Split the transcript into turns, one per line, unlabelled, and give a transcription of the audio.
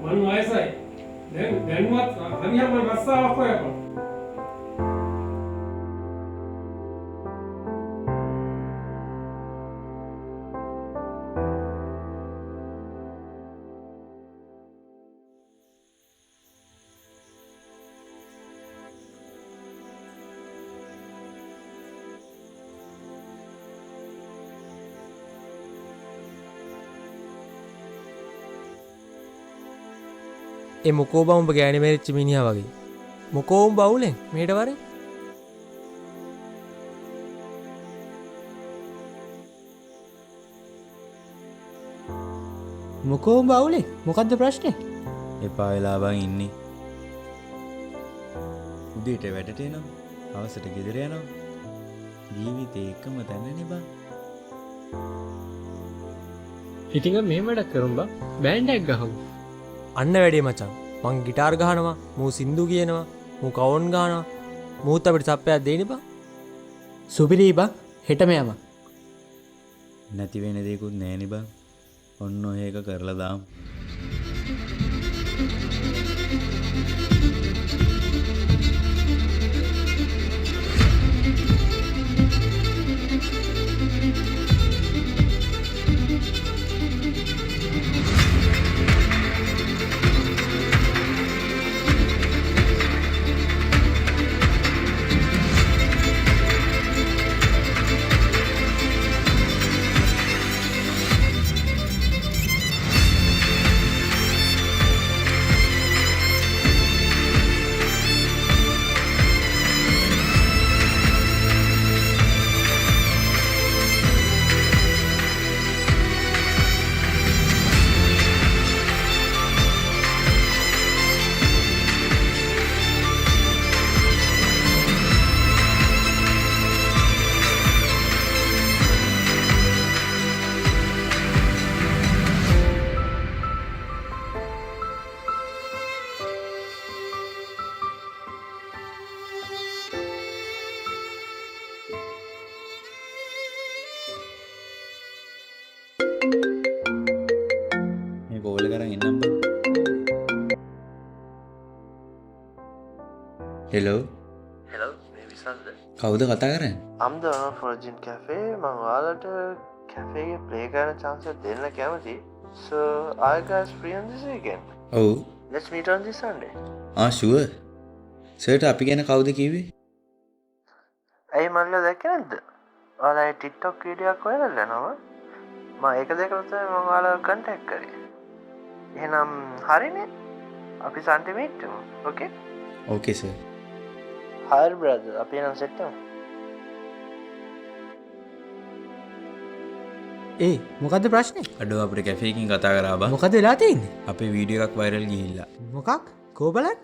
මන් වයසයි. දැන්වත් හරියම රස්සාවක් හොයපන්.
ඒ මොකෝ බා උඹ ගෑණි මැරිච්ච මිනිහා වගේ. මොකෝ උඹ අවුලෙන් මේට වරේ.
මොකෝ උඹ අවුලේ? මොකද්ද ප්‍රශ්නේ?
එපා වෙලා බං ඉන්නේ. උදේට වැඩට එනවා. හවසට ගෙදර යනවා. ජීවිතේ එකම තැනනේ බං.
ඉතින් මේ වැඩක් කරමු බා. බෑන්ඩ් එකක් ගහමු.
අන්න වැඩේ මචං. මං ගිටාර් ගහනවා, මූ සින්දු කියනවා, මූ කවුන් ගහනවා. මූත් අපිට සප්පයක් දෙයිනේ බං.
සුපිරි බා. හෙටම යමු.
නැති වෙන දේකුත් නෑනේ බං. ඔන්න ඔය එක කරලා දාමු. මේ කෝල් එක කරන් එන්නම් බං. හෙලෝ.
හෙලෝ මේ විසන්ද
කවුද කතා කරන්නේ?
I'm the owner of Virgin Cafe. මම ඔයාලට cafe එකේ play කරන chance එක දෙන්න කැමතියි. So are you guys free on this weekend?
ඔව්.
Let's meet on this Sunday.
Sure. සර්ට අපි ගැන කවුද කිව්වේ?
ඇයි මල්ල දැක්කේ නැද්ද? ඔයාලා TikTok වීඩියෝ එකක් හොයලා යනවා. මම ඒක දැකලා තමයි මම ඔයාලව contact කරේ. එහෙනම් හරිනේ. අපි Sunday meet කරමු. Okay?
ඕකේ සර්.
Hi brother. අපි නම් set කරමු.
ඒ මොකද්ද ප්‍රශ්නේ?
අඩෝ අපිට කැෆේ එකකින් කතා කරා බං.
මොකද වෙලා තියෙන්නේ?
අපේ වීඩියෝ එකක් වයිරල් ගිහිල්ලා.
මොකක්? කෝ බලන්න.